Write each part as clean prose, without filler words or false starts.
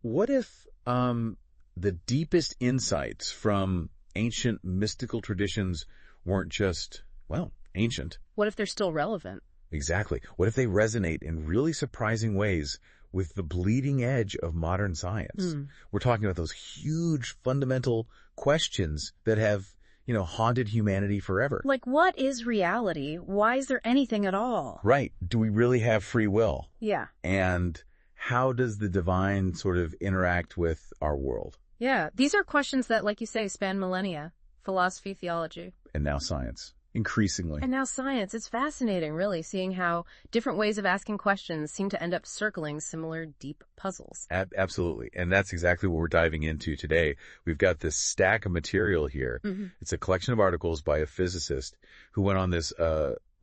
What if the deepest insights from ancient mystical traditions weren't just, well, ancient? What if they're still relevant? Exactly. What if they resonate in really surprising ways with the bleeding edge of modern science? We're talking about those huge fundamental questions that have, haunted humanity forever. Like, what is reality? Why is there anything at all? Right. Do we really have free will? Yeah. And how does the divine sort of interact with our world? Yeah. These are questions that, like you say, span millennia. Philosophy, theology. And now science. Increasingly. And now science. It's fascinating, really, seeing how different ways of asking questions seem to end up circling similar deep puzzles. Absolutely. And that's exactly what we're diving into today. We've got this stack of material here. It's a collection of articles by a physicist who went on this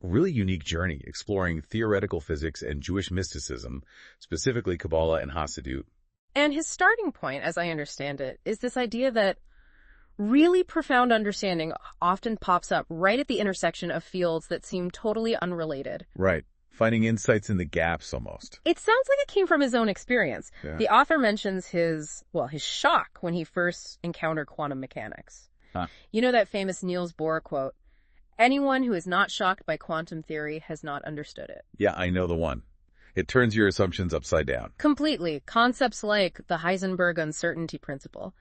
really unique journey exploring theoretical physics and Jewish mysticism, specifically Kabbalah and Hassidut. And his starting point, as I understand it, is this idea that really profound understanding often pops up right at the intersection of fields that seem totally unrelated. Right. Finding insights in the gaps almost. It sounds like it came from his own experience. Yeah. The author mentions his shock when he first encountered quantum mechanics. You know that famous Niels Bohr quote, "Anyone who is not shocked by quantum theory has not understood it." Yeah, I know the one. It turns your assumptions upside down. Completely. Concepts like the Heisenberg uncertainty principle,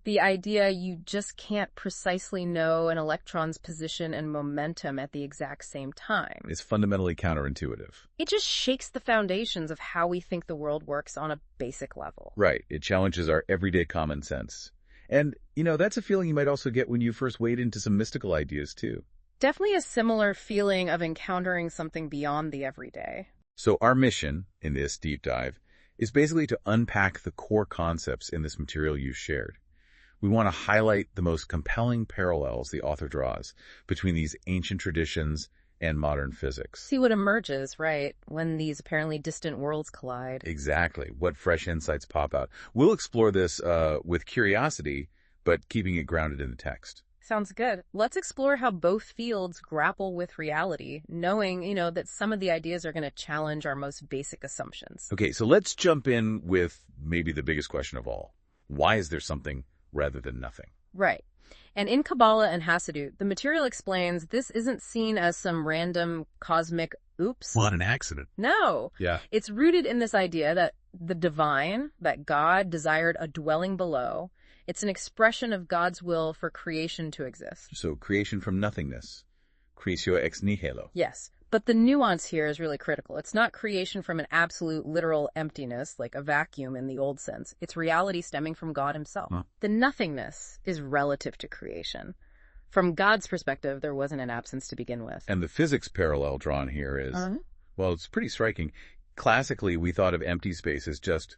the idea you just can't precisely know an electron's position and momentum at the exact same time. It's fundamentally counterintuitive. It just shakes the foundations of how we think the world works on a basic level. Right. It challenges our everyday common sense. And, that's a feeling you might also get when you first wade into some mystical ideas, too. Definitely a similar feeling of encountering something beyond the everyday. So our mission in this deep dive is basically to unpack the core concepts in this material you shared. We want to highlight the most compelling parallels the author draws between these ancient traditions and modern physics. See what emerges, right, when these apparently distant worlds collide. Exactly. What fresh insights pop out. We'll explore this with curiosity, but keeping it grounded in the text. Sounds good. Let's explore how both fields grapple with reality, knowing, that some of the ideas are going to challenge our most basic assumptions. Okay, so let's jump in with maybe the biggest question of all. Why is there something rather than nothing? Right. And in Kabbala and Hassidut, the material explains this isn't seen as some random cosmic oops. What an accident. No. Yeah. It's rooted in this idea that the divine, that God desired a dwelling below. It's an expression of God's will for creation to exist. So creation from nothingness. Creatio ex nihilo. Yes. But the nuance here is really critical. It's not creation from an absolute literal emptiness, like a vacuum in the old sense. It's reality stemming from God himself. The nothingness is relative to creation. From God's perspective, there wasn't an absence to begin with. And the physics parallel drawn here is, well, it's pretty striking. Classically, we thought of empty space as just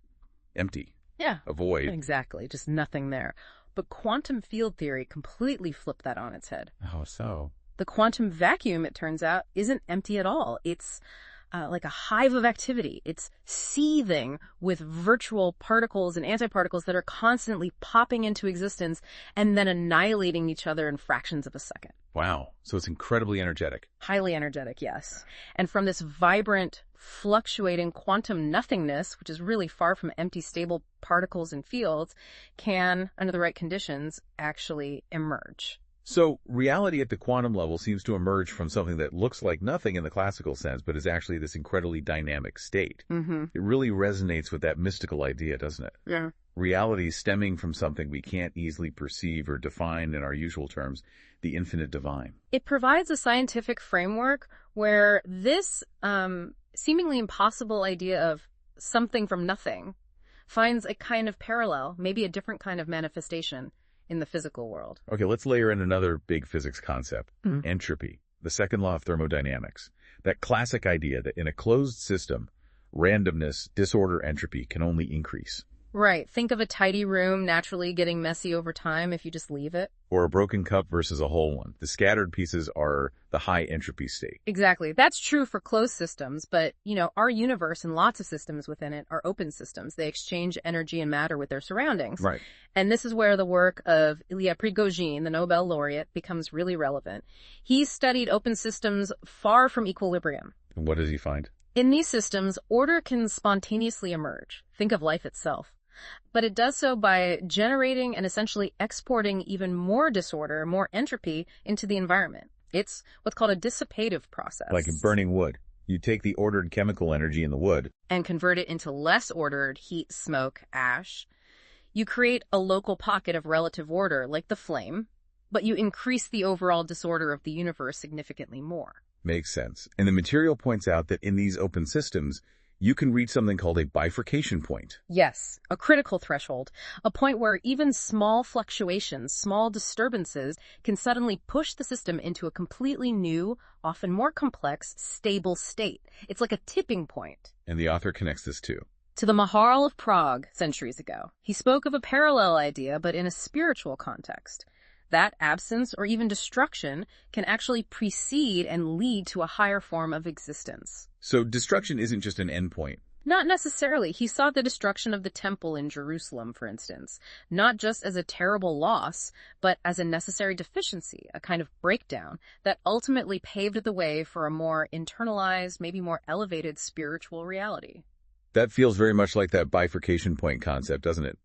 empty. Yeah. A void. Exactly. Just nothing there. But quantum field theory completely flipped that on its head. How so? The quantum vacuum, it turns out, isn't empty at all. It's like a hive of activity. It's seething with virtual particles and antiparticles that are constantly popping into existence and then annihilating each other in fractions of a second. Wow. So it's incredibly energetic. Highly energetic, yes. And from this vibrant, fluctuating quantum nothingness, which is really far from empty, stable particles and fields, can, under the right conditions, actually emerge. So reality at the quantum level seems to emerge from something that looks like nothing in the classical sense, but is actually this incredibly dynamic state. It really resonates with that mystical idea, doesn't it? Yeah. Reality stemming from something we can't easily perceive or define in our usual terms, the infinite divine. It provides a scientific framework where this seemingly impossible idea of something from nothing finds a kind of parallel, maybe a different kind of manifestation in the physical world. Okay, let's layer in another big physics concept, entropy, the second law of thermodynamics. That classic idea that in a closed system, randomness, disorder, entropy can only increase. Right. Think of a tidy room naturally getting messy over time if you just leave it. Or a broken cup versus a whole one. The scattered pieces are the high entropy state. Exactly. That's true for closed systems, but, our universe and lots of systems within it are open systems. They exchange energy and matter with their surroundings. Right. And this is where the work of Ilya Prigogine, the Nobel laureate, becomes really relevant. He studied open systems far from equilibrium. And what does he find? In these systems, order can spontaneously emerge. Think of life itself. But it does so by generating and essentially exporting even more disorder, more entropy into the environment. It's what's called a dissipative process. Like in burning wood. You take the ordered chemical energy in the wood and convert it into less ordered heat, smoke, ash. You create a local pocket of relative order, like the flame, but you increase the overall disorder of the universe significantly more. Makes sense. And the material points out that in these open systems, you can reach something called a bifurcation point. Yes, a critical threshold, a point where even small fluctuations, small disturbances can suddenly push the system into a completely new, often more complex, stable state. It's like a tipping point. And the author connects this to the Maharaja of Prague centuries ago. He spoke of a parallel idea, but in a spiritual context. That absence or even destruction can actually precede and lead to a higher form of existence. So destruction isn't just an endpoint. Not necessarily. He saw the destruction of the temple in Jerusalem, for instance, not just as a terrible loss, but as a necessary deficiency, a kind of breakdown that ultimately paved the way for a more internalized, maybe more elevated spiritual reality. That feels very much like that bifurcation point concept, doesn't it?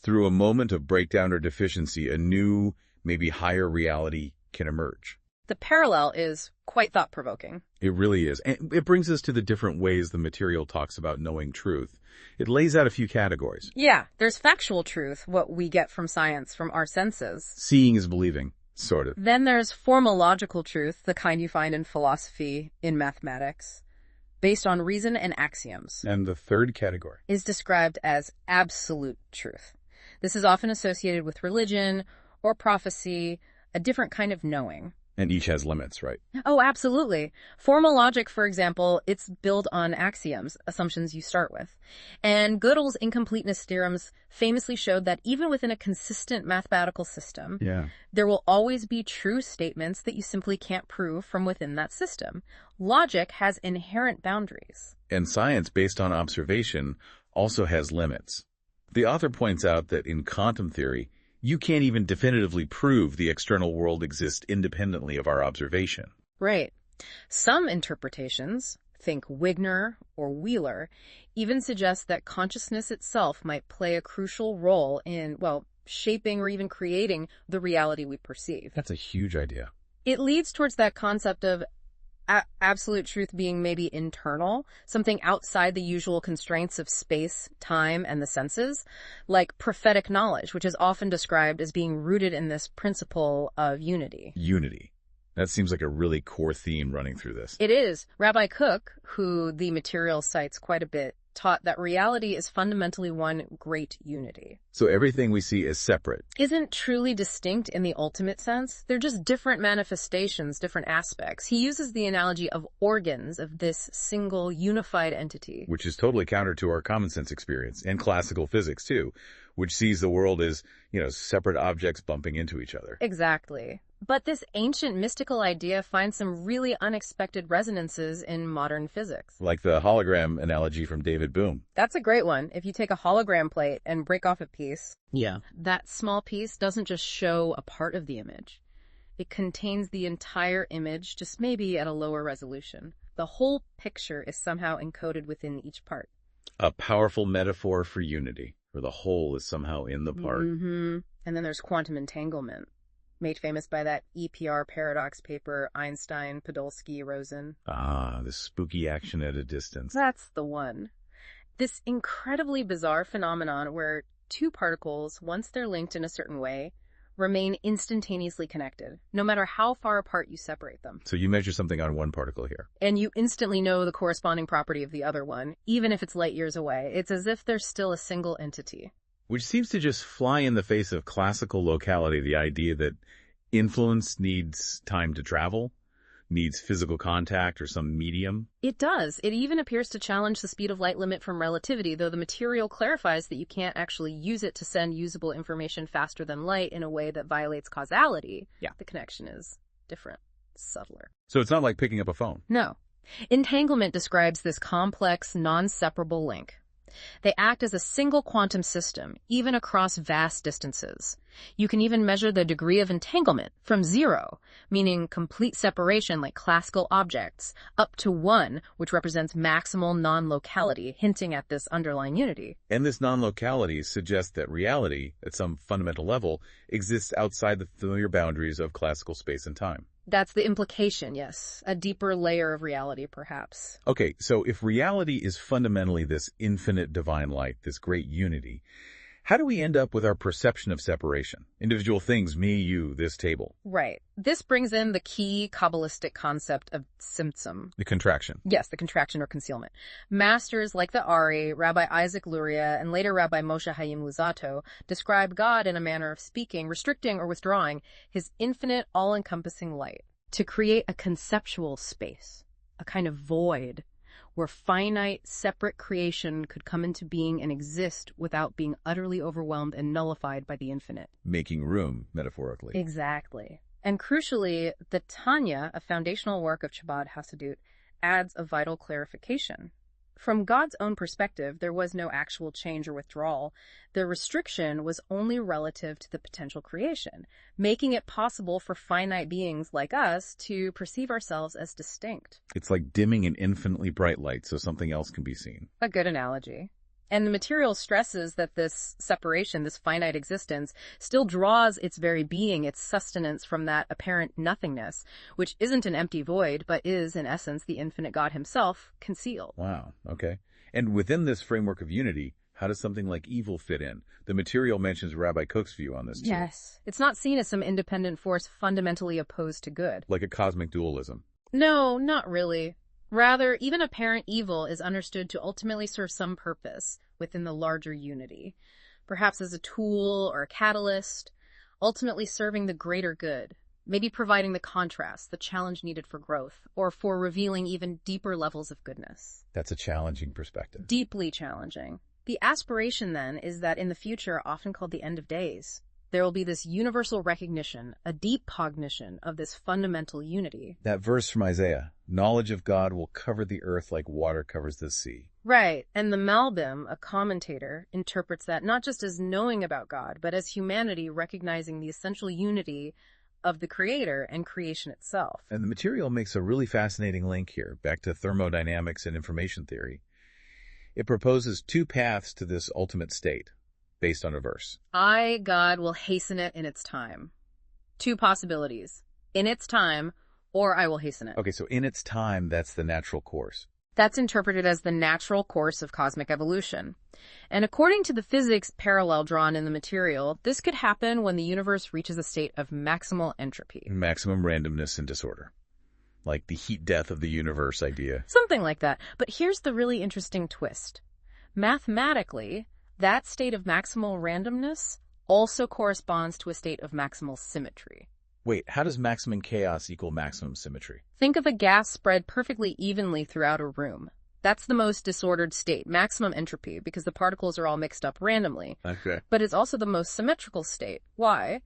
Through a moment of breakdown or deficiency, a new, maybe higher reality can emerge. The parallel is quite thought-provoking. It really is. And it brings us to the different ways the material talks about knowing truth. It lays out a few categories. Yeah, there's factual truth, what we get from science, from our senses. Seeing is believing, sort of. Then there's formal logical truth, the kind you find in philosophy, in mathematics, based on reason and axioms. And the third category is described as absolute truth. This is often associated with religion or prophecy, a different kind of knowing. And each has limits, right? Oh, absolutely. Formal logic, for example, it's built on axioms, assumptions you start with. And Gödel's incompleteness theorems famously showed that even within a consistent mathematical system, there will always be true statements that you simply can't prove from within that system. Logic has inherent boundaries. And science, based on observation, also has limits. The author points out that in quantum theory, you can't even definitively prove the external world exists independently of our observation. Right. Some interpretations, think Wigner or Wheeler, even suggest that consciousness itself might play a crucial role in, shaping or even creating the reality we perceive. That's a huge idea. It leads towards that concept of absolute truth being maybe internal, something outside the usual constraints of space, time, and the senses, like prophetic knowledge, which is often described as being rooted in this principle of unity. Unity. That seems like a really core theme running through this. It is. Rabbi Kook, who the material cites quite a bit, taught that reality is fundamentally one great unity. So everything we see is separate. Isn't truly distinct in the ultimate sense. They're just different manifestations, different aspects. He uses the analogy of organs of this single unified entity. Which is totally counter to our common sense experience, and classical physics too, which sees the world as, separate objects bumping into each other. Exactly. But this ancient mystical idea finds some really unexpected resonances in modern physics. Like the hologram analogy from David Bohm. That's a great one. If you take a hologram plate and break off a piece, yeah, that small piece doesn't just show a part of the image. It contains the entire image, just maybe at a lower resolution. The whole picture is somehow encoded within each part. A powerful metaphor for unity, where the whole is somehow in the part. Mm-hmm. And then there's quantum entanglement, made famous by that EPR paradox paper, Einstein, Podolsky, Rosen. Ah, the spooky action at a distance. That's the one. This incredibly bizarre phenomenon where two particles, once they're linked in a certain way, remain instantaneously connected, no matter how far apart you separate them. So you measure something on one particle here. And you instantly know the corresponding property of the other one, even if it's light years away. It's as if they're still a single entity. Which seems to just fly in the face of classical locality, the idea that influence needs time to travel, needs physical contact or some medium. It does. It even appears to challenge the speed of light limit from relativity, though the material clarifies that you can't actually use it to send usable information faster than light in a way that violates causality. Yeah. The connection is different, subtler. So it's not like picking up a phone. No. Entanglement describes this complex, non-separable link. They act as a single quantum system, even across vast distances. You can even measure the degree of entanglement from 0, meaning complete separation like classical objects, up to 1, which represents maximal non-locality, hinting at this underlying unity. And this non-locality suggests that reality, at some fundamental level, exists outside the familiar boundaries of classical space and time. That's the implication, yes. A deeper layer of reality, perhaps. Okay, so if reality is fundamentally this infinite divine light, this great unity, how do we end up with our perception of separation? Individual things, me, you, this table. Right. This brings in the key Kabbalistic concept of Tzimtzum. The contraction. Yes, the contraction or concealment. Masters like the Ari, Rabbi Isaac Luria, and later Rabbi Moshe Chaim Luzzatto describe God in a manner of speaking, restricting or withdrawing his infinite, all-encompassing light to create a conceptual space, a kind of void, where finite, separate creation could come into being and exist without being utterly overwhelmed and nullified by the infinite. Making room, metaphorically. Exactly. And crucially, the Tanya, a foundational work of Chabad Hassidut, adds a vital clarification. From God's own perspective, there was no actual change or withdrawal. The restriction was only relative to the potential creation, making it possible for finite beings like us to perceive ourselves as distinct. It's like dimming an infinitely bright light so something else can be seen. A good analogy. And the material stresses that this separation, this finite existence, still draws its very being, its sustenance from that apparent nothingness, which isn't an empty void, but is, in essence, the infinite God himself, concealed. Wow, okay. And within this framework of unity, how does something like evil fit in? The material mentions Rabbi Koch's view on this, too. Yes. It's not seen as some independent force fundamentally opposed to good. Like a cosmic dualism. No, not really. Rather, even apparent evil is understood to ultimately serve some purpose within the larger unity, perhaps as a tool or a catalyst, ultimately serving the greater good, maybe providing the contrast, the challenge needed for growth, or for revealing even deeper levels of goodness. That's a challenging perspective. Deeply challenging. The aspiration, then, is that in the future, often called the end of days, there will be this universal recognition, a deep cognition of this fundamental unity. That verse from Isaiah, knowledge of God will cover the earth like water covers the sea. Right, and the Malbim, a commentator, interprets that not just as knowing about God, but as humanity recognizing the essential unity of the Creator and creation itself. And the material makes a really fascinating link here, back to thermodynamics and information theory. It proposes two paths to this ultimate state, based on a verse. I, God, will hasten it in its time. Two possibilities. In its time, or I will hasten it. Okay, so in its time, that's the natural course. That's interpreted as the natural course of cosmic evolution. And according to the physics parallel drawn in the material, this could happen when the universe reaches a state of maximal entropy. Maximum randomness and disorder. Like the heat death of the universe idea. Something like that. But here's the really interesting twist. Mathematically, that state of maximal randomness also corresponds to a state of maximal symmetry. Wait, how does maximum chaos equal maximum symmetry? Think of a gas spread perfectly evenly throughout a room. That's the most disordered state, maximum entropy, because the particles are all mixed up randomly. Okay. But it's also the most symmetrical state. Why?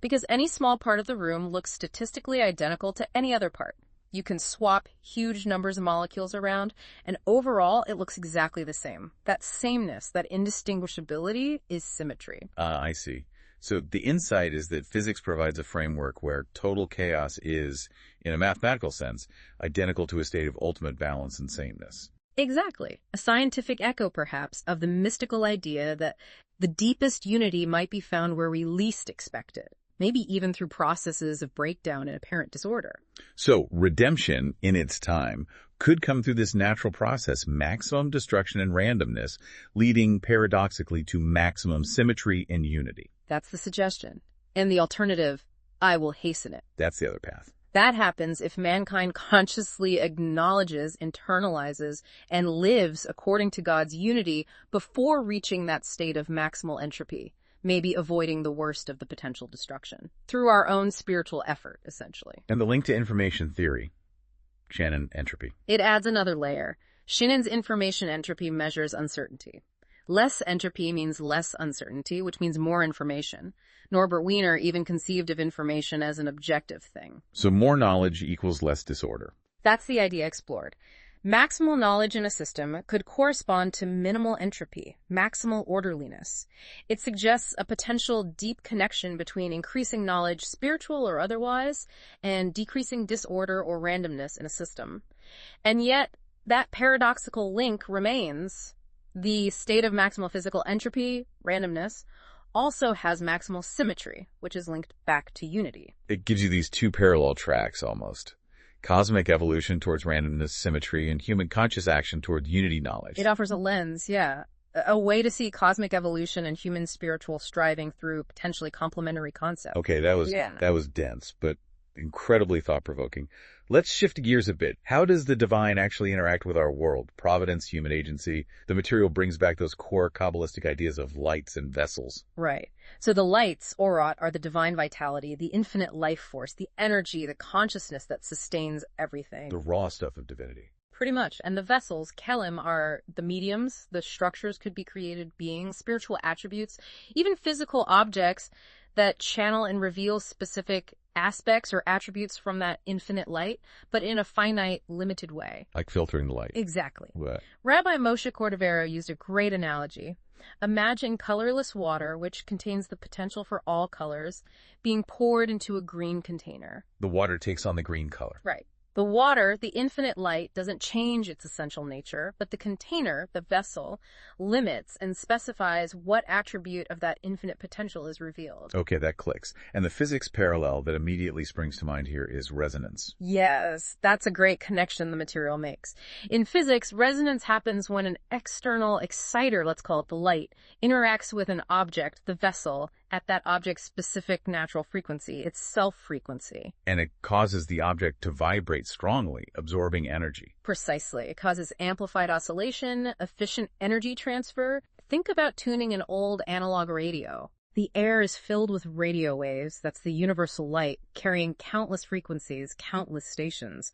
Because any small part of the room looks statistically identical to any other part. You can swap huge numbers of molecules around, and overall, it looks exactly the same. That sameness, that indistinguishability, is symmetry. I see. So the insight is that physics provides a framework where total chaos is, in a mathematical sense, identical to a state of ultimate balance and sameness. Exactly. A scientific echo, perhaps, of the mystical idea that the deepest unity might be found where we least expect it. Maybe even through processes of breakdown and apparent disorder. So redemption, in its time, could come through this natural process, maximum destruction and randomness, leading paradoxically to maximum symmetry and unity. That's the suggestion. And the alternative, I will hasten it. That's the other path. That happens if mankind consciously acknowledges, internalizes, and lives according to God's unity before reaching that state of maximal entropy. Maybe avoiding the worst of the potential destruction, through our own spiritual effort, essentially. And the link to information theory, Shannon entropy. It adds another layer. Shannon's information entropy measures uncertainty. Less entropy means less uncertainty, which means more information. Norbert Wiener even conceived of information as an objective thing. So more knowledge equals less disorder. That's the idea explored. Maximal knowledge in a system could correspond to minimal entropy, maximal orderliness. It suggests a potential deep connection between increasing knowledge, spiritual or otherwise, and decreasing disorder or randomness in a system. And yet, that paradoxical link remains. The state of maximal physical entropy, randomness, also has maximal symmetry, which is linked back to unity. It gives you these two parallel tracks almost. Cosmic evolution towards randomness, symmetry, and human conscious action toward unity knowledge. It offers a lens, yeah. A way to see cosmic evolution and human spiritual striving through potentially complementary concepts. Okay, that was dense, but incredibly thought-provoking. Let's shift gears a bit. How does the divine actually interact with our world? Providence, human agency. The material brings back those core Kabbalistic ideas of lights and vessels. Right. So the lights, Orot, are the divine vitality, the infinite life force, the energy, the consciousness that sustains everything. The raw stuff of divinity. Pretty much. And the vessels, Kelim, are the mediums. The structures could be created beings, spiritual attributes, even physical objects that channel and reveal specific aspects or attributes from that infinite light, but in a finite, limited way. Like filtering the light. Exactly. What? Rabbi Moshe Cordovero used a great analogy. Imagine colorless water, which contains the potential for all colors, being poured into a green container. The water takes on the green color. Right. The water, the infinite light, doesn't change its essential nature, but the container, the vessel, limits and specifies what attribute of that infinite potential is revealed. Okay, that clicks. And the physics parallel that immediately springs to mind here is resonance. Yes, that's a great connection the material makes. In physics, resonance happens when an external exciter, let's call it the light, interacts with an object, the vessel, at that object's specific natural frequency, its self-frequency. And it causes the object to vibrate strongly, absorbing energy. Precisely. It causes amplified oscillation, efficient energy transfer. Think about tuning an old analog radio. The air is filled with radio waves, that's the universal light, carrying countless frequencies, countless stations.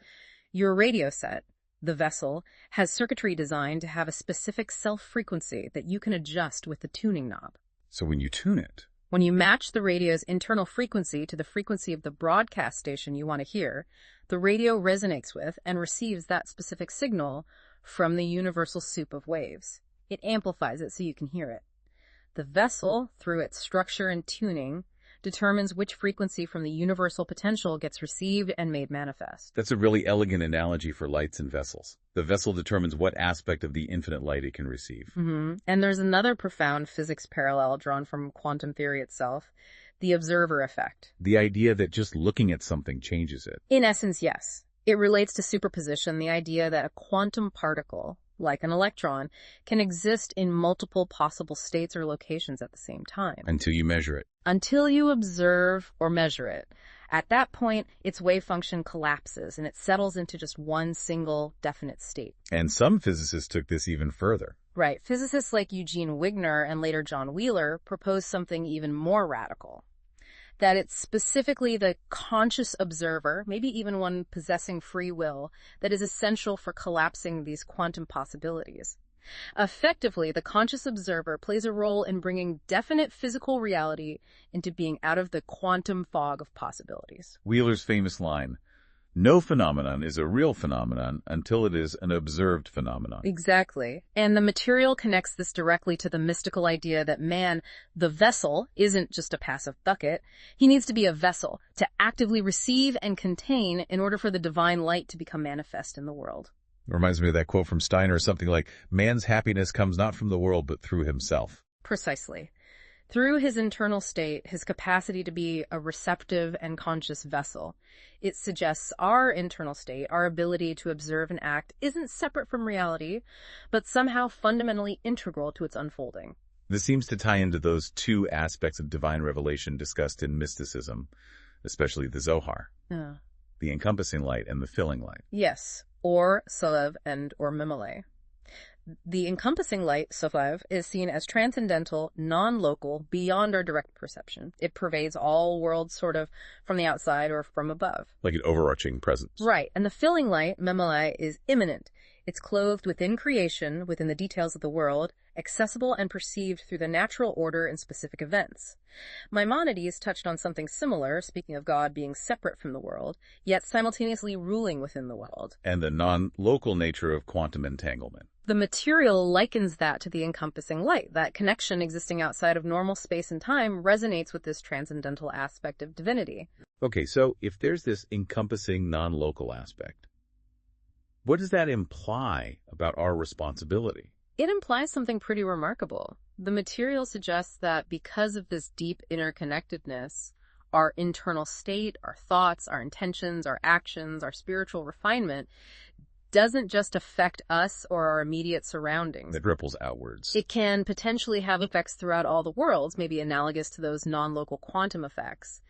Your radio set, the vessel, has circuitry designed to have a specific self-frequency that you can adjust with the tuning knob. So when you tune it, when you match the radio's internal frequency to the frequency of the broadcast station you want to hear, the radio resonates with and receives that specific signal from the universal soup of waves. It amplifies it so you can hear it. The vessel, through its structure and tuning, determines which frequency from the universal potential gets received and made manifest. That's a really elegant analogy for lights and vessels. The vessel determines what aspect of the infinite light it can receive. And there's another profound physics parallel drawn from quantum theory itself, the observer effect. The idea that just looking at something changes it. In essence, yes. It relates to superposition, the idea that a quantum particle, like an electron, can exist in multiple possible states or locations at the same time. Until you measure it. Until you observe or measure it. At that point, its wave function collapses and it settles into just one single definite state. And some physicists took this even further. Right. Physicists like Eugene Wigner and later John Wheeler proposed something even more radical. That it's specifically the conscious observer, maybe even one possessing free will, that is essential for collapsing these quantum possibilities. Effectively, the conscious observer plays a role in bringing definite physical reality into being out of the quantum fog of possibilities. Wheeler's famous line, "No phenomenon is a real phenomenon until it is an observed phenomenon." Exactly. And the material connects this directly to the mystical idea that man, the vessel, isn't just a passive bucket. He needs to be a vessel to actively receive and contain in order for the divine light to become manifest in the world. Reminds me of that quote from Steiner, something like, "Man's happiness comes not from the world, but through himself." Precisely. Through his internal state, his capacity to be a receptive and conscious vessel, it suggests our internal state, our ability to observe and act, isn't separate from reality, but somehow fundamentally integral to its unfolding. This seems to tie into those two aspects of divine revelation discussed in mysticism, especially the Zohar, the encompassing light and the filling light. Yes, or Solev and or Mimele. The encompassing light, Solev, is seen as transcendental, non-local, beyond our direct perception. It pervades all worlds sort of from the outside or from above. Like an overarching presence. Right. And the filling light, Mimele, is immanent. It's clothed within creation, within the details of the world, accessible and perceived through the natural order and specific events. Maimonides touched on something similar, speaking of God being separate from the world, yet simultaneously ruling within the world. And the non-local nature of quantum entanglement. The material likens that to the encompassing light. That connection existing outside of normal space and time resonates with this transcendental aspect of divinity. Okay, so if there's this encompassing non-local aspect, what does that imply about our responsibility? It implies something pretty remarkable. The material suggests that because of this deep interconnectedness, our internal state, our thoughts, our intentions, our actions, our spiritual refinement doesn't just affect us or our immediate surroundings. It ripples outwards. It can potentially have effects throughout all the worlds, maybe analogous to those non-local quantum effects.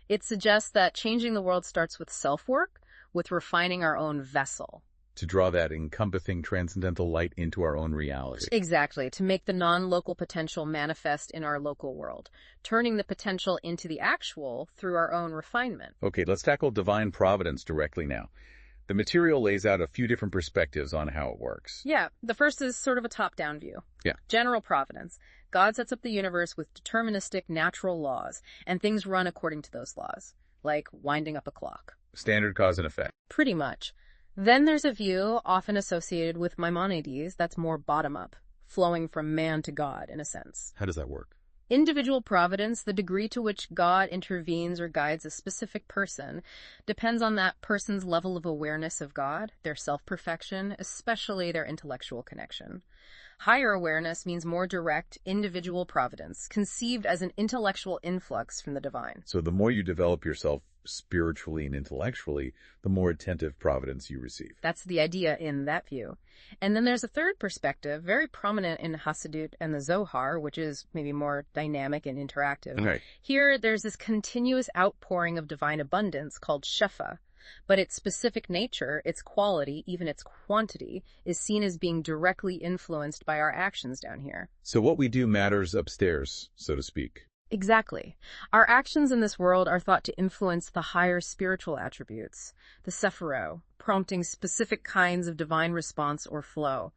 It suggests that changing the world starts with self-work, with refining our own vessel. To draw that encompassing transcendental light into our own reality. Exactly, to make the non-local potential manifest in our local world, turning the potential into the actual through our own refinement. Okay, let's tackle divine providence directly now. The material lays out a few different perspectives on how it works. Yeah, the first is sort of a top-down view. Yeah. General providence. God sets up the universe with deterministic natural laws, and things run according to those laws, like winding up a clock. Standard cause and effect. Pretty much. Then there's a view often associated with Maimonides that's more bottom-up, flowing from man to God, in a sense. How does that work? Individual providence, the degree to which God intervenes or guides a specific person, depends on that person's level of awareness of God, their self-perfection, especially their intellectual connection. Higher awareness means more direct, individual providence, conceived as an intellectual influx from the divine. So the more you develop yourself spiritually and intellectually, the more attentive providence you receive. That's the idea in that view. And then there's a third perspective, very prominent in Hassidut and the Zohar, which is maybe more dynamic and interactive. Right. Here, there's this continuous outpouring of divine abundance called Shefa, but its specific nature, its quality, even its quantity, is seen as being directly influenced by our actions down here. So what we do matters upstairs, so to speak. Exactly. Our actions in this world are thought to influence the higher spiritual attributes, the Sephiro, prompting specific kinds of divine response or flow.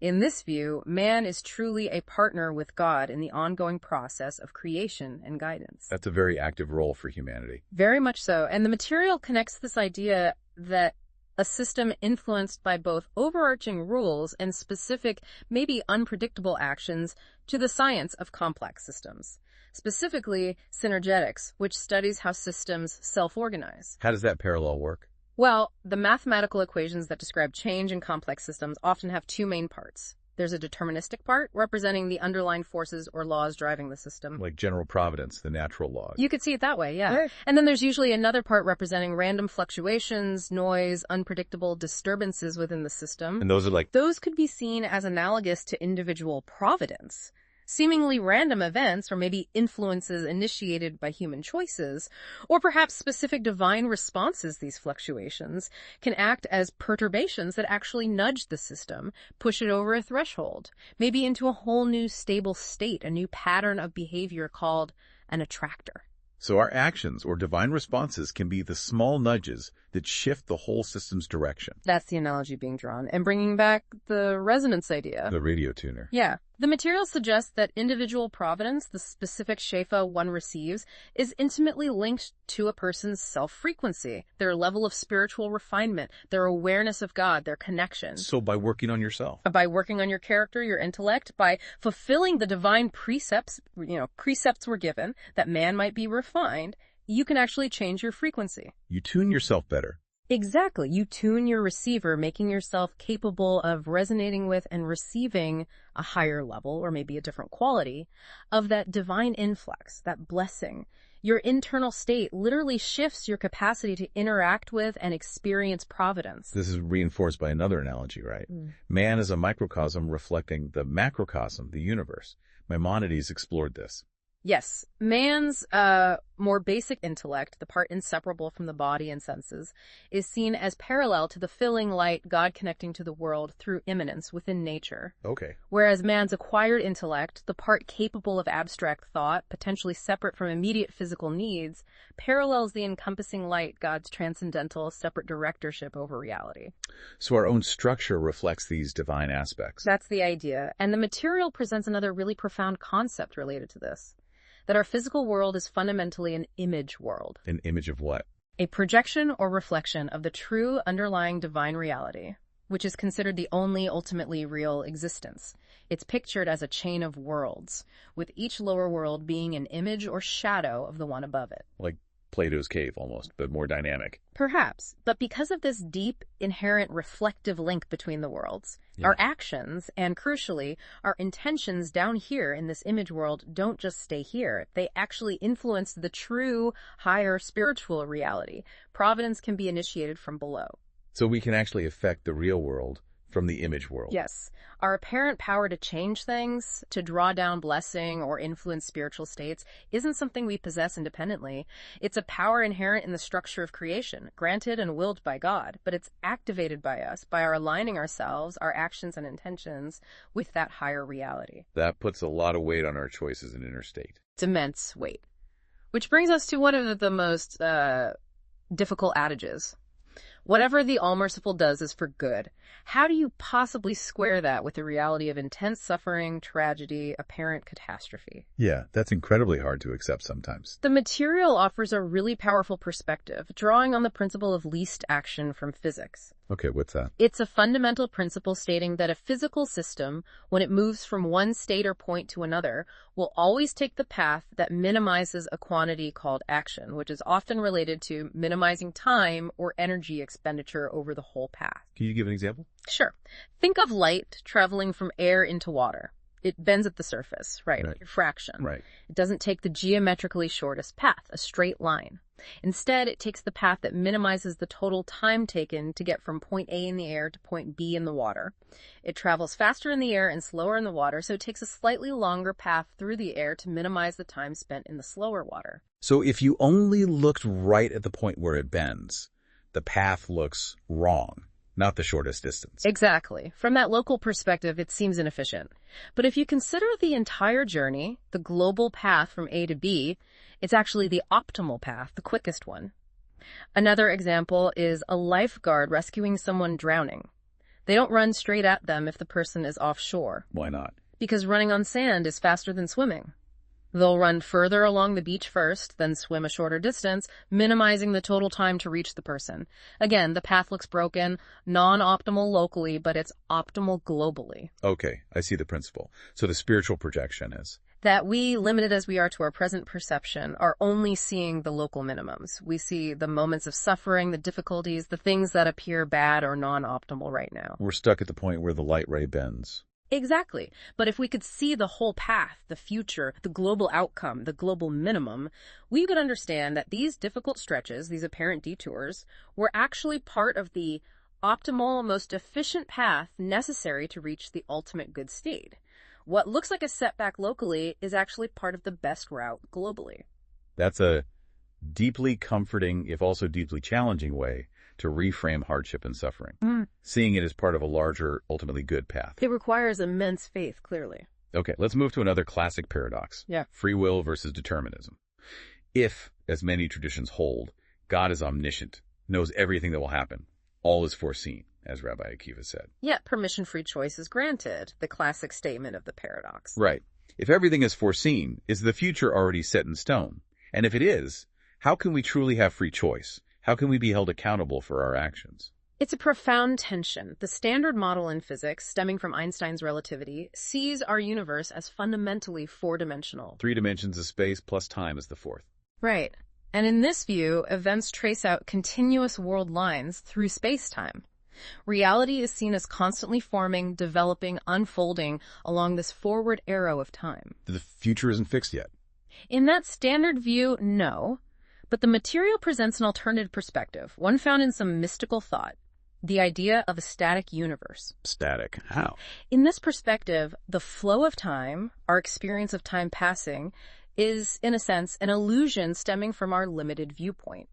In this view, man is truly a partner with God in the ongoing process of creation and guidance. That's a very active role for humanity. Very much so. And the material connects this idea that a system influenced by both overarching rules and specific, maybe unpredictable actions to the science of complex systems. Specifically, synergetics, which studies how systems self-organize. How does that parallel work? Well, the mathematical equations that describe change in complex systems often have two main parts. There's a deterministic part, representing the underlying forces or laws driving the system. Like general providence, the natural laws. You could see it that way, yeah. Right. And then there's usually another part representing random fluctuations, noise, unpredictable disturbances within the system. And those could be seen as analogous to individual providence. Seemingly random events, or maybe influences initiated by human choices, or perhaps specific divine responses these fluctuations, can act as perturbations that actually nudge the system, push it over a threshold, maybe into a whole new stable state, a new pattern of behavior called an attractor. So our actions or divine responses can be the small nudges that shift the whole system's direction. That's the analogy being drawn. And bringing back the resonance idea. The radio tuner. Yeah. The material suggests that individual providence, the specific shefa one receives, is intimately linked to a person's self-frequency, their level of spiritual refinement, their awareness of God, their connection. So by working on yourself. By working on your character, your intellect, by fulfilling the divine precepts were given that man might be refined, you can actually change your frequency. You tune yourself better. Exactly. You tune your receiver, making yourself capable of resonating with and receiving a higher level, or maybe a different quality, of that divine influx, that blessing. Your internal state literally shifts your capacity to interact with and experience providence. This is reinforced by another analogy, right? Man is a microcosm reflecting the macrocosm, the universe. Maimonides explored this. Yes. Man's more basic intellect, the part inseparable from the body and senses, is seen as parallel to the filling light God connecting to the world through immanence within nature. Okay. Whereas man's acquired intellect, the part capable of abstract thought, potentially separate from immediate physical needs, parallels the encompassing light God's transcendental, separate directorship over reality. So our own structure reflects these divine aspects. That's the idea. And the material presents another really profound concept related to this. That our physical world is fundamentally an image world. An image of what? A projection or reflection of the true underlying divine reality, which is considered the only ultimately real existence. It's pictured as a chain of worlds, with each lower world being an image or shadow of the one above it. Like Plato's cave almost, but more dynamic. Perhaps, but because of this deep, inherent reflective link between the worlds, our actions, and crucially, our intentions down here in this image world don't just stay here. They actually influence the true, higher spiritual reality. Providence can be initiated from below. So we can actually affect the real world from the image world. Yes. Our apparent power to change things, to draw down blessing or influence spiritual states, isn't something we possess independently. It's a power inherent in the structure of creation, granted and willed by God, but it's activated by us, by our aligning ourselves, our actions and intentions with that higher reality. That puts a lot of weight on our choices in inner state. It's immense weight. Which brings us to one of the most difficult adages. Whatever the All-Merciful does is for good. How do you possibly square that with the reality of intense suffering, tragedy, apparent catastrophe? Yeah, that's incredibly hard to accept sometimes. The material offers a really powerful perspective, drawing on the principle of least action from physics. Okay, what's that? It's a fundamental principle stating that a physical system, when it moves from one state or point to another, will always take the path that minimizes a quantity called action, which is often related to minimizing time or energy expenditure over the whole path. Can you give an example? Sure. Think of light traveling from air into water. It bends at the surface, right? Refraction. Right. It doesn't take the geometrically shortest path, a straight line. Instead, it takes the path that minimizes the total time taken to get from point A in the air to point B in the water. It travels faster in the air and slower in the water, so it takes a slightly longer path through the air to minimize the time spent in the slower water. So if you only looked right at the point where it bends, the path looks wrong, not the shortest distance. Exactly. From that local perspective, it seems inefficient. But if you consider the entire journey, the global path from A to B, it's actually the optimal path, the quickest one. Another example is a lifeguard rescuing someone drowning. They don't run straight at them if the person is offshore. Why not? Because running on sand is faster than swimming. They'll run further along the beach first, then swim a shorter distance, minimizing the total time to reach the person. Again, the path looks broken, non-optimal locally, but it's optimal globally. Okay, I see the principle. So the spiritual projection is? That we, limited as we are to our present perception, are only seeing the local minimums. We see the moments of suffering, the difficulties, the things that appear bad or non-optimal right now. We're stuck at the point where the light ray bends. Exactly. But if we could see the whole path, the future, the global outcome, the global minimum, we could understand that these difficult stretches, these apparent detours, were actually part of the optimal, most efficient path necessary to reach the ultimate good state. What looks like a setback locally is actually part of the best route globally. That's a deeply comforting, if also deeply challenging way to reframe hardship and suffering, seeing it as part of a larger, ultimately good path. It requires immense faith, clearly. Okay, let's move to another classic paradox. Yeah. Free will versus determinism. If, as many traditions hold, God is omniscient, knows everything that will happen, all is foreseen, as Rabbi Akiva said. Yet permission-free choice is granted, the classic statement of the paradox. Right. If everything is foreseen, is the future already set in stone? And if it is, how can we truly have free choice? How can we be held accountable for our actions? It's a profound tension. The standard model in physics, stemming from Einstein's relativity, sees our universe as fundamentally four-dimensional. 3 dimensions of space plus time is the fourth. Right. And in this view, events trace out continuous world lines through space-time. Reality is seen as constantly forming, developing, unfolding along this forward arrow of time. The future isn't fixed yet. In that standard view, no. But the material presents an alternative perspective, one found in some mystical thought, the idea of a static universe. Static. How? In this perspective, the flow of time, our experience of time passing, is, in a sense, an illusion stemming from our limited viewpoint.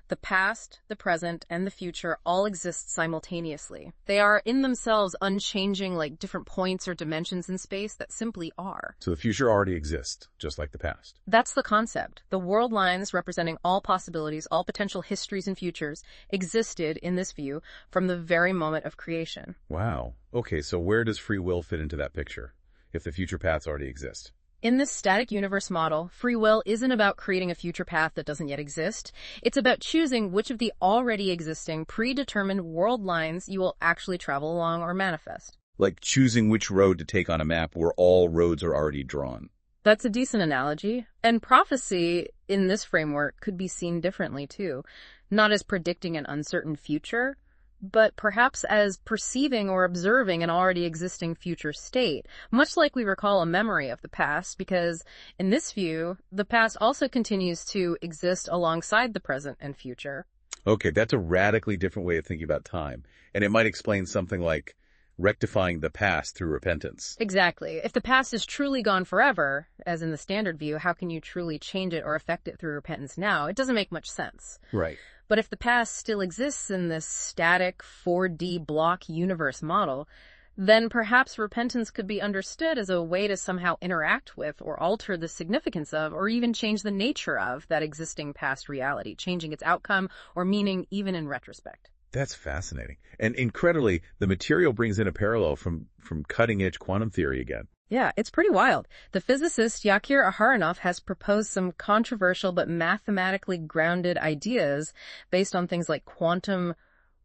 The past, the present, and the future all exist simultaneously. They are in themselves unchanging, like different points or dimensions in space that simply are. So the future already exists, just like the past. That's the concept. The world lines representing all possibilities, all potential histories and futures, existed in this view from the very moment of creation. Wow. Okay, so where does free will fit into that picture, if the future paths already exist? In this static universe model, free will isn't about creating a future path that doesn't yet exist. It's about choosing which of the already existing, predetermined world lines you will actually travel along or manifest. Like choosing which road to take on a map where all roads are already drawn. That's a decent analogy. And prophecy, in this framework, could be seen differently, too. Not as predicting an uncertain future, but perhaps as perceiving or observing an already existing future state, much like we recall a memory of the past, because in this view, the past also continues to exist alongside the present and future. Okay, that's a radically different way of thinking about time, and it might explain something like rectifying the past through repentance. Exactly. If the past is truly gone forever, as in the standard view, how can you truly change it or affect it through repentance now? It doesn't make much sense. Right. But if the past still exists in this static 4D block universe model, then perhaps repentance could be understood as a way to somehow interact with or alter the significance of or even change the nature of that existing past reality, changing its outcome or meaning even in retrospect. That's fascinating. And incredibly, the material brings in a parallel from cutting-edge quantum theory again. Yeah, it's pretty wild. The physicist Yakir Aharonov has proposed some controversial but mathematically grounded ideas based on things like quantum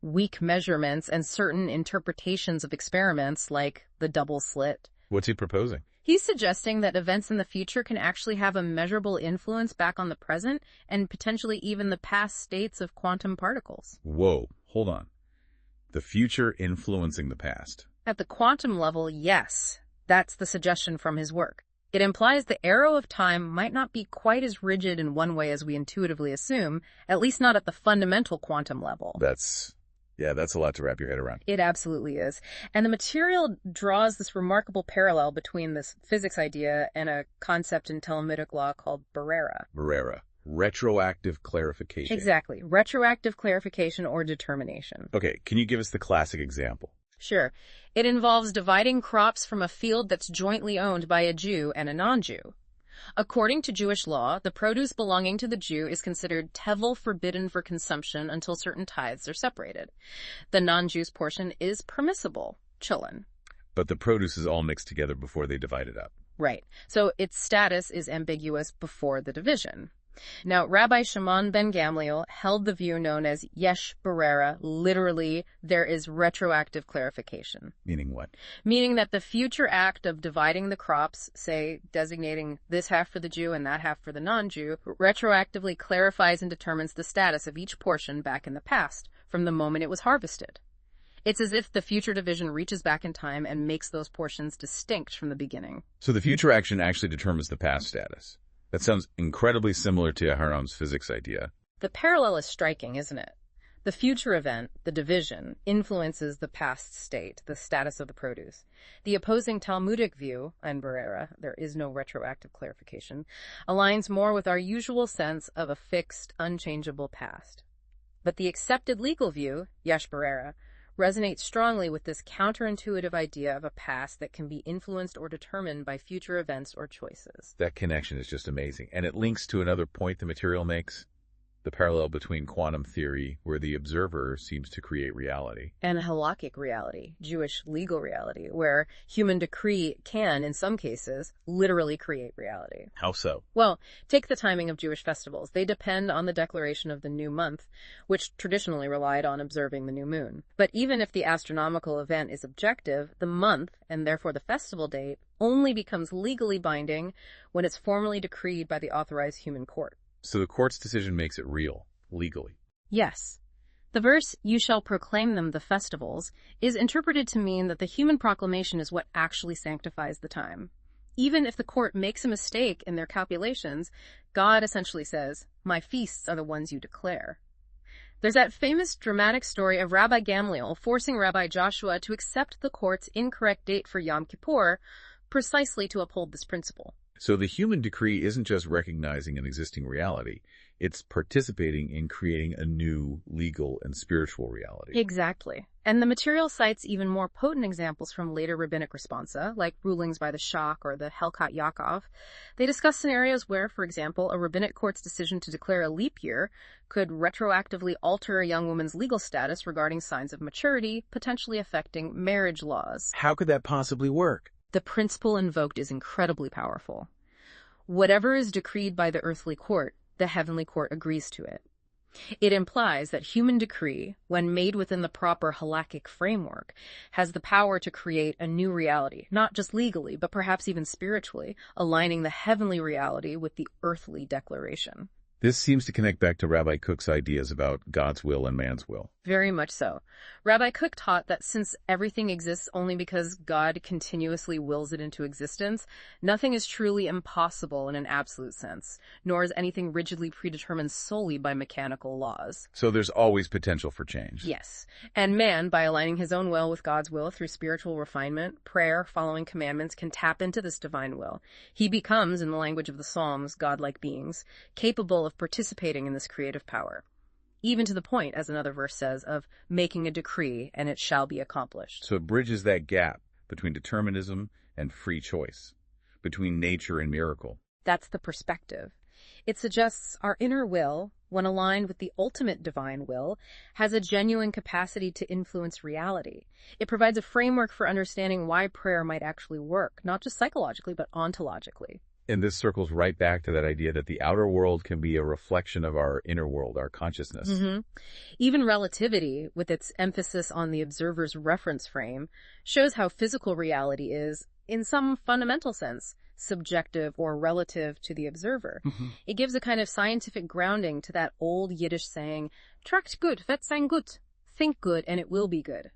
weak measurements and certain interpretations of experiments like the double slit. What's he proposing? He's suggesting that events in the future can actually have a measurable influence back on the present and potentially even the past states of quantum particles. Whoa, hold on. The future influencing the past. At the quantum level, yes. That's the suggestion from his work. It implies the arrow of time might not be quite as rigid in one way as we intuitively assume, at least not at the fundamental quantum level. That's a lot to wrap your head around. It absolutely is. And the material draws this remarkable parallel between this physics idea and a concept in Talmudic law called Barrera. Barrera. Retroactive clarification. Exactly. Retroactive clarification or determination. Okay, can you give us the classic example? Sure. It involves dividing crops from a field that's jointly owned by a Jew and a non-Jew. According to Jewish law, the produce belonging to the Jew is considered tevel, forbidden for consumption until certain tithes are separated. The non-Jew's portion is permissible, chillin. But the produce is all mixed together before they divide it up. Right. So its status is ambiguous before the division. Now, Rabbi Shimon ben Gamliel held the view known as yesh barera, literally, there is retroactive clarification. Meaning what? Meaning that the future act of dividing the crops, say, designating this half for the Jew and that half for the non-Jew, retroactively clarifies and determines the status of each portion back in the past, from the moment it was harvested. It's as if the future division reaches back in time and makes those portions distinct from the beginning. So the future action actually determines the past status. That sounds incredibly similar to Aharon's physics idea. The parallel is striking, isn't it? The future event, the division, influences the past state, the status of the produce. The opposing Talmudic view, and Barrera, there is no retroactive clarification, aligns more with our usual sense of a fixed, unchangeable past. But the accepted legal view, yesh Barrera, resonates strongly with this counterintuitive idea of a past that can be influenced or determined by future events or choices. That connection is just amazing. And it links to another point the material makes, the parallel between quantum theory, where the observer seems to create reality, and halakhic reality, Jewish legal reality, where human decree can, in some cases, literally create reality. How so? Well, take the timing of Jewish festivals. They depend on the declaration of the new month, which traditionally relied on observing the new moon. But even if the astronomical event is objective, the month, and therefore the festival date, only becomes legally binding when it's formally decreed by the authorized human court. So the court's decision makes it real, legally. Yes. The verse, "You shall proclaim them the festivals," is interpreted to mean that the human proclamation is what actually sanctifies the time. Even if the court makes a mistake in their calculations, God essentially says, "My feasts are the ones you declare." There's that famous dramatic story of Rabbi Gamliel forcing Rabbi Joshua to accept the court's incorrect date for Yom Kippur precisely to uphold this principle. So the human decree isn't just recognizing an existing reality. It's participating in creating a new legal and spiritual reality. Exactly. And the material cites even more potent examples from later rabbinic responsa, like rulings by the Shach or the Helkat Yaakov. They discuss scenarios where, for example, a rabbinic court's decision to declare a leap year could retroactively alter a young woman's legal status regarding signs of maturity, potentially affecting marriage laws. How could that possibly work? The principle invoked is incredibly powerful. Whatever is decreed by the earthly court, the heavenly court agrees to it. It implies that human decree, when made within the proper halakhic framework, has the power to create a new reality, not just legally, but perhaps even spiritually, aligning the heavenly reality with the earthly declaration. This seems to connect back to Rabbi Cook's ideas about God's will and man's will. Very much so. Rabbi Cook taught that since everything exists only because God continuously wills it into existence, nothing is truly impossible in an absolute sense, nor is anything rigidly predetermined solely by mechanical laws. So there's always potential for change. Yes. And man, by aligning his own will with God's will through spiritual refinement, prayer, following commandments, can tap into this divine will. He becomes, in the language of the Psalms, godlike beings, capable of participating in this creative power. Even to the point, as another verse says, of making a decree and it shall be accomplished. So it bridges that gap between determinism and free choice, between nature and miracle. That's the perspective. It suggests our inner will, when aligned with the ultimate divine will, has a genuine capacity to influence reality. It provides a framework for understanding why prayer might actually work, not just psychologically, but ontologically. And this circles right back to that idea that the outer world can be a reflection of our inner world, our consciousness. Even relativity, with its emphasis on the observer's reference frame, shows how physical reality is, in some fundamental sense, subjective or relative to the observer. It gives a kind of scientific grounding to that old Yiddish saying, "Tracht gut, wird sein gut." Think good and it will be good.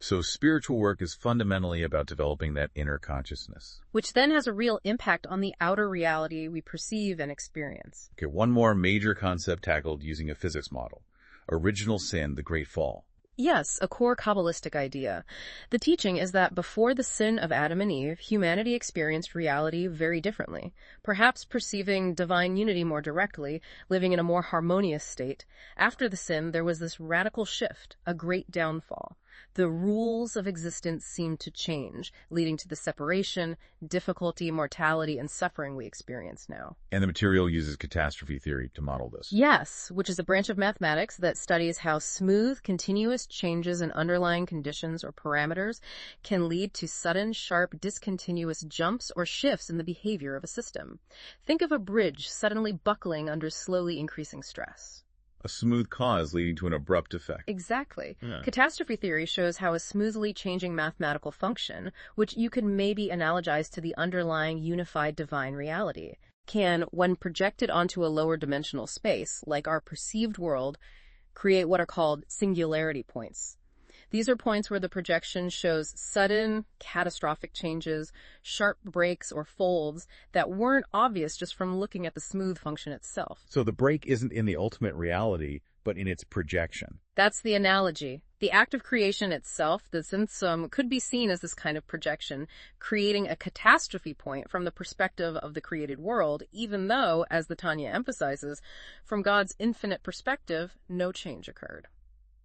So spiritual work is fundamentally about developing that inner consciousness. Which then has a real impact on the outer reality we perceive and experience. Okay, one more major concept tackled using a physics model. Original sin, the Great Fall. Yes, a core Kabbalistic idea. The teaching is that before the sin of Adam and Eve, humanity experienced reality very differently, perhaps perceiving divine unity more directly, living in a more harmonious state. After the sin, there was this radical shift, a great downfall. The rules of existence seemed to change, leading to the separation, difficulty, mortality, and suffering we experience now. And the material uses catastrophe theory to model this. Yes, which is a branch of mathematics that studies how smooth, continuous changes in underlying conditions or parameters can lead to sudden, sharp, discontinuous jumps or shifts in the behavior of a system. Think of a bridge suddenly buckling under slowly increasing stress. A smooth cause leading to an abrupt effect. Exactly. Yeah. Catastrophe theory shows how a smoothly changing mathematical function, which you could maybe analogize to the underlying unified divine reality, can, when projected onto a lower dimensional space, like our perceived world, create what are called singularity points. These are points where the projection shows sudden, catastrophic changes, sharp breaks or folds that weren't obvious just from looking at the smooth function itself. So the break isn't in the ultimate reality, but in its projection. That's the analogy. The act of creation itself, the synsum, could be seen as this kind of projection, creating a catastrophe point from the perspective of the created world, even though, as the Tanya emphasizes, from God's infinite perspective, no change occurred.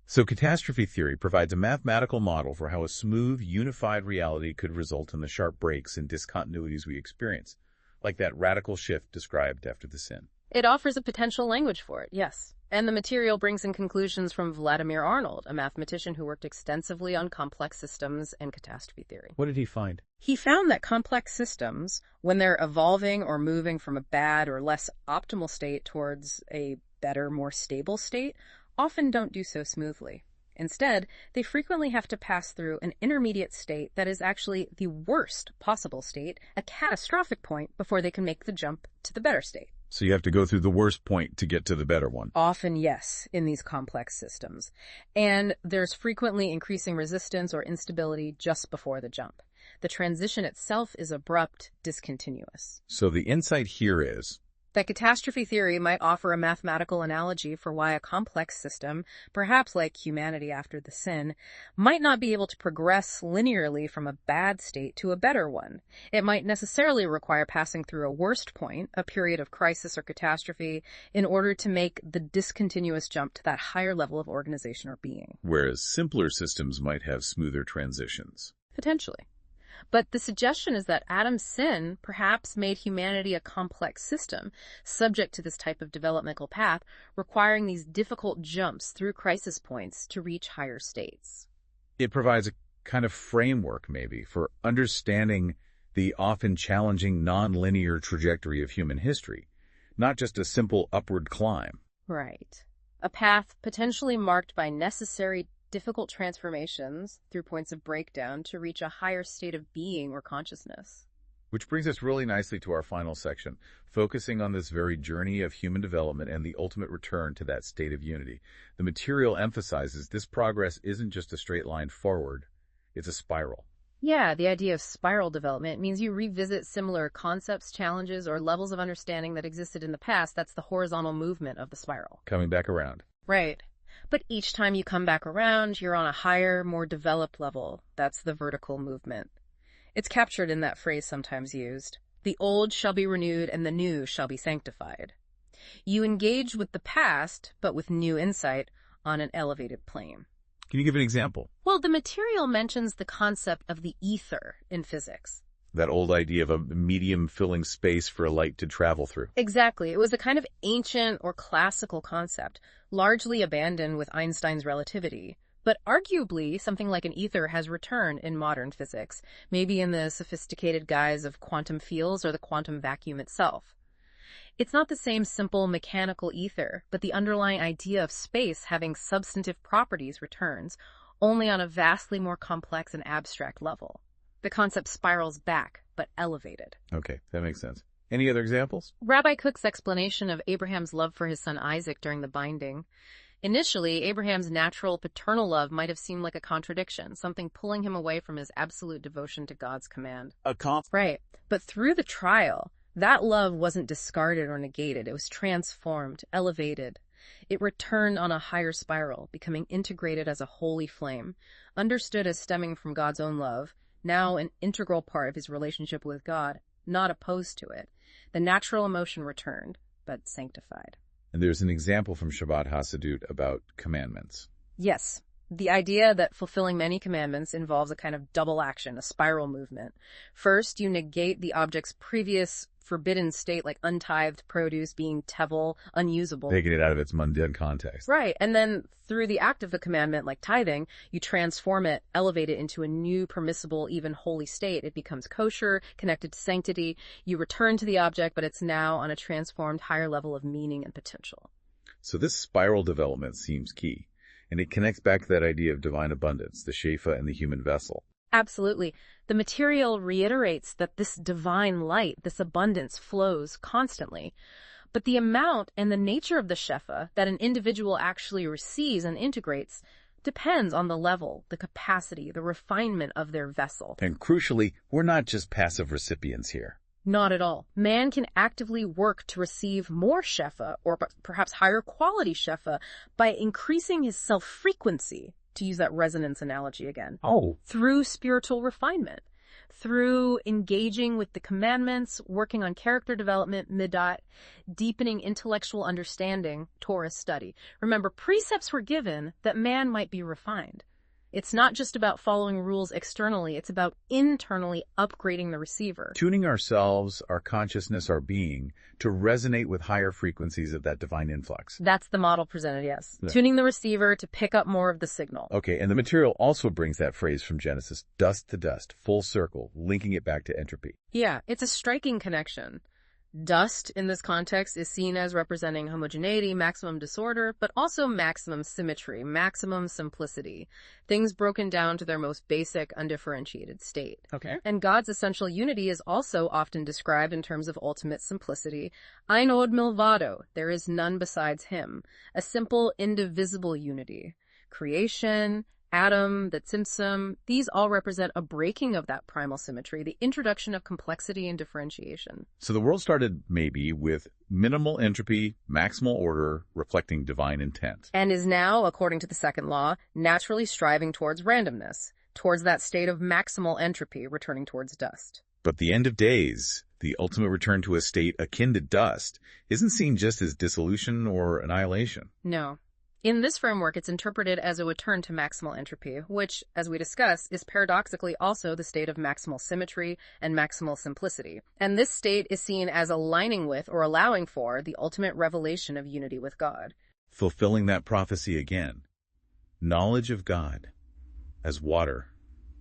So catastrophe theory provides a mathematical model for how a smooth, unified reality could result in the sharp breaks and discontinuities we experience, like that radical shift described after the sin. It offers a potential language for it, yes. And the material brings in conclusions from Vladimir Arnold, a mathematician who worked extensively on complex systems and catastrophe theory. What did he find? He found that complex systems, when they're evolving or moving from a bad or less optimal state towards a better, more stable state, often don't do so smoothly. Instead, they frequently have to pass through an intermediate state that is actually the worst possible state, a catastrophic point, before they can make the jump to the better state. So you have to go through the worst point to get to the better one. Often, yes, in these complex systems. And there's frequently increasing resistance or instability just before the jump. The transition itself is abrupt, discontinuous. So the insight here is, That catastrophe theory might offer a mathematical analogy for why a complex system, perhaps like humanity after the sin, might not be able to progress linearly from a bad state to a better one. It might necessarily require passing through a worst point, a period of crisis or catastrophe, in order to make the discontinuous jump to that higher level of organization or being. Whereas simpler systems might have smoother transitions. Potentially. But the suggestion is that Adam's sin perhaps made humanity a complex system, subject to this type of developmental path, requiring these difficult jumps through crisis points to reach higher states. It provides a kind of framework, maybe, for understanding the often challenging non-linear trajectory of human history, not just a simple upward climb. Right. A path potentially marked by necessary difficult transformations through points of breakdown to reach a higher state of being or consciousness. Which brings us really nicely to our final section, focusing on this very journey of human development and the ultimate return to that state of unity. The material emphasizes this progress isn't just a straight line forward, it's a spiral. Yeah, the idea of spiral development means you revisit similar concepts, challenges, or levels of understanding that existed in the past. That's the horizontal movement of the spiral. Coming back around. Right. But each time you come back around, you're on a higher, more developed level. That's the vertical movement. It's captured in that phrase sometimes used. The old shall be renewed and the new shall be sanctified. You engage with the past, but with new insight on an elevated plane. Can you give an example? Well, the material mentions the concept of the ether in physics. That old idea of a medium filling space for a light to travel through. Exactly. It was a kind of ancient or classical concept, largely abandoned with Einstein's relativity. But arguably, something like an ether has returned in modern physics, maybe in the sophisticated guise of quantum fields or the quantum vacuum itself. It's not the same simple mechanical ether, but the underlying idea of space having substantive properties returns, only on a vastly more complex and abstract level. The concept spirals back, but elevated. Okay, that makes sense. Any other examples? Rabbi Cook's explanation of Abraham's love for his son Isaac during the binding. Initially, Abraham's natural paternal love might have seemed like a contradiction, something pulling him away from his absolute devotion to God's command. Right. But through the trial, that love wasn't discarded or negated. It was transformed, elevated. It returned on a higher spiral, becoming integrated as a holy flame, understood as stemming from God's own love, now an integral part of his relationship with God, not opposed to it. The natural emotion returned, but sanctified. And there's an example from Shabbat Hassidut about commandments. Yes. The idea that fulfilling many commandments involves a kind of double action, a spiral movement. First, you negate the object's previous forbidden state, like untithed produce being tevel, unusable. Taking it out of its mundane context. Right. And then through the act of the commandment, like tithing, you transform it, elevate it into a new, permissible, even holy state. It becomes kosher, connected to sanctity. You return to the object, but it's now on a transformed higher level of meaning and potential. So this spiral development seems key. And it connects back to that idea of divine abundance, the shefa and the human vessel. Absolutely. The material reiterates that this divine light, this abundance, flows constantly. But the amount and the nature of the shefa that an individual actually receives and integrates depends on the level, the capacity, the refinement of their vessel. And crucially, we're not just passive recipients here. Not at all. Man can actively work to receive more shefa, or perhaps higher quality shefa, by increasing his self-frequency, to use that resonance analogy again. Through spiritual refinement, through engaging with the commandments, working on character development, midot, deepening intellectual understanding, Torah study. Remember, precepts were given that man might be refined. It's not just about following rules externally, it's about internally upgrading the receiver. Tuning ourselves, our consciousness, our being, to resonate with higher frequencies of that divine influx. That's the model presented, yes. Yeah. Tuning the receiver to pick up more of the signal. Okay, and the material also brings that phrase from Genesis, dust to dust, full circle, linking it back to entropy. Yeah, it's a striking connection. Dust, in this context, is seen as representing homogeneity, maximum disorder, but also maximum symmetry, maximum simplicity, things broken down to their most basic, undifferentiated state. Okay. And God's essential unity is also often described in terms of ultimate simplicity. Ein od milvado, there is none besides him, a simple, indivisible unity. Creation, atom, the tzimtzum, these all represent a breaking of that primal symmetry, the introduction of complexity and differentiation. So the world started maybe with minimal entropy, maximal order, reflecting divine intent. And is now, according to the second law, naturally striving towards randomness, towards that state of maximal entropy, returning towards dust. But the end of days, the ultimate return to a state akin to dust, isn't seen just as dissolution or annihilation. No. In this framework, it's interpreted as a return to maximal entropy, which, as we discuss, is paradoxically also the state of maximal symmetry and maximal simplicity. And this state is seen as aligning with or allowing for the ultimate revelation of unity with God. Fulfilling that prophecy again. Knowledge of God as water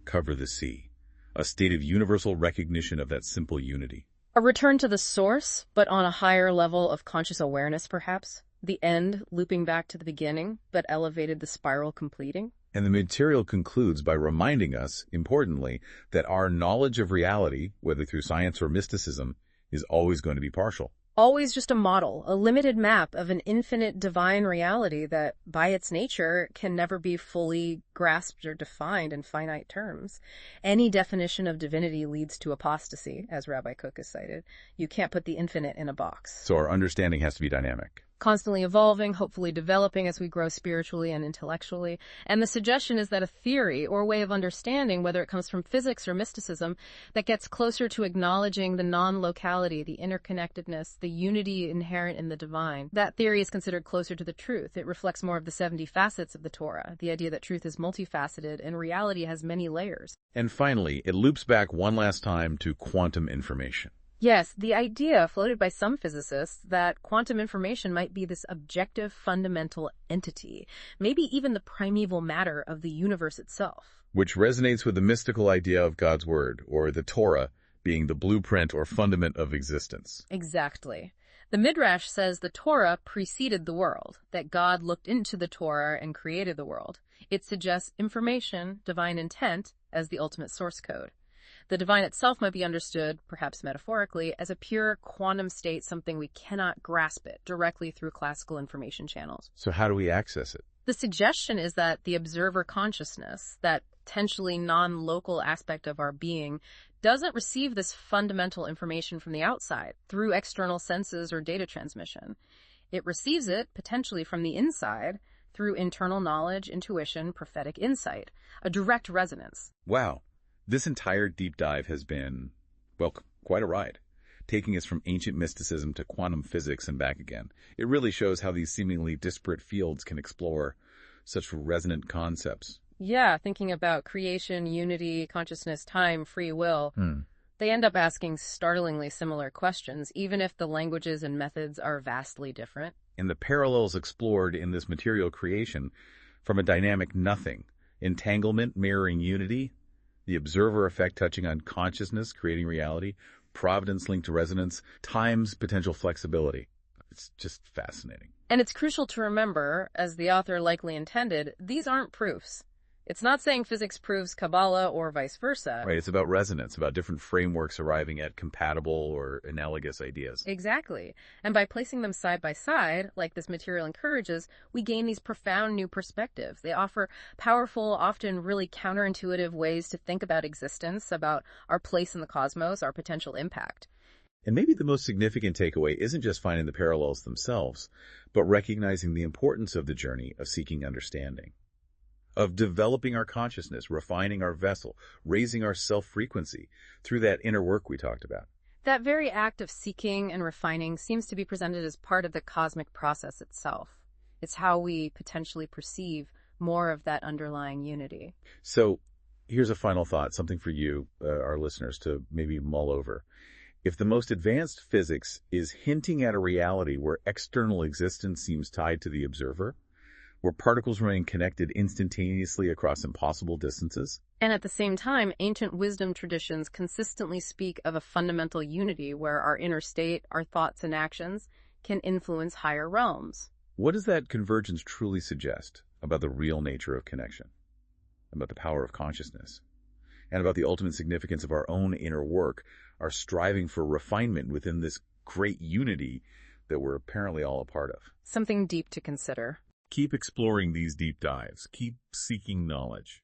cover the sea. A state of universal recognition of that simple unity. A return to the source, but on a higher level of conscious awareness, perhaps. The end looping back to the beginning, but elevated, the spiral completing. And the material concludes by reminding us, importantly, that our knowledge of reality, whether through science or mysticism, is always going to be partial. Always just a model, a limited map of an infinite divine reality that, by its nature, can never be fully grasped or defined in finite terms. Any definition of divinity leads to apostasy, as Rabbi Cook has cited. You can't put the infinite in a box. So our understanding has to be dynamic. Constantly evolving, hopefully developing as we grow spiritually and intellectually. And the suggestion is that a theory or way of understanding, whether it comes from physics or mysticism, that gets closer to acknowledging the non-locality, the interconnectedness, the unity inherent in the divine, that theory is considered closer to the truth. It reflects more of the 70 facets of the Torah, the idea that truth is multifaceted and reality has many layers. And finally, it loops back one last time to quantum information. Yes, the idea floated by some physicists that quantum information might be this objective fundamental entity, maybe even the primeval matter of the universe itself. Which resonates with the mystical idea of God's Word, or the Torah, being the blueprint or fundament of existence. Exactly. The Midrash says the Torah preceded the world, that God looked into the Torah and created the world. It suggests information, divine intent, as the ultimate source code. The divine itself might be understood, perhaps metaphorically, as a pure quantum state, something we cannot grasp it directly through classical information channels. So how do we access it? The suggestion is that the observer consciousness, that potentially non-local aspect of our being, doesn't receive this fundamental information from the outside through external senses or data transmission. It receives it, potentially from the inside, through internal knowledge, intuition, prophetic insight, a direct resonance. Wow. This entire deep dive has been, well, quite a ride, taking us from ancient mysticism to quantum physics and back again. It really shows how these seemingly disparate fields can explore such resonant concepts. Yeah, thinking about creation, unity, consciousness, time, free will, they end up asking startlingly similar questions, even if the languages and methods are vastly different. And the parallels explored in this material creation from a dynamic nothing, entanglement mirroring unity, the observer effect touching on consciousness, creating reality, providence linked to resonance, time's potential flexibility. It's just fascinating. And it's crucial to remember, as the author likely intended, these aren't proofs. It's not saying physics proves Kabbalah or vice versa. Right, it's about resonance, about different frameworks arriving at compatible or analogous ideas. Exactly. And by placing them side by side, like this material encourages, we gain these profound new perspectives. They offer powerful, often really counterintuitive ways to think about existence, about our place in the cosmos, our potential impact. And maybe the most significant takeaway isn't just finding the parallels themselves, but recognizing the importance of the journey of seeking understanding, of developing our consciousness, refining our vessel, raising our self-frequency through that inner work we talked about. That very act of seeking and refining seems to be presented as part of the cosmic process itself. It's how we potentially perceive more of that underlying unity. So here's a final thought, something for you, our listeners, to maybe mull over. If the most advanced physics is hinting at a reality where external existence seems tied to the observer, where particles remain connected instantaneously across impossible distances. And at the same time, ancient wisdom traditions consistently speak of a fundamental unity where our inner state, our thoughts and actions can influence higher realms. What does that convergence truly suggest about the real nature of connection, about the power of consciousness, and about the ultimate significance of our own inner work, our striving for refinement within this great unity that we're apparently all a part of? Something deep to consider. Keep exploring these deep dives. Keep seeking knowledge.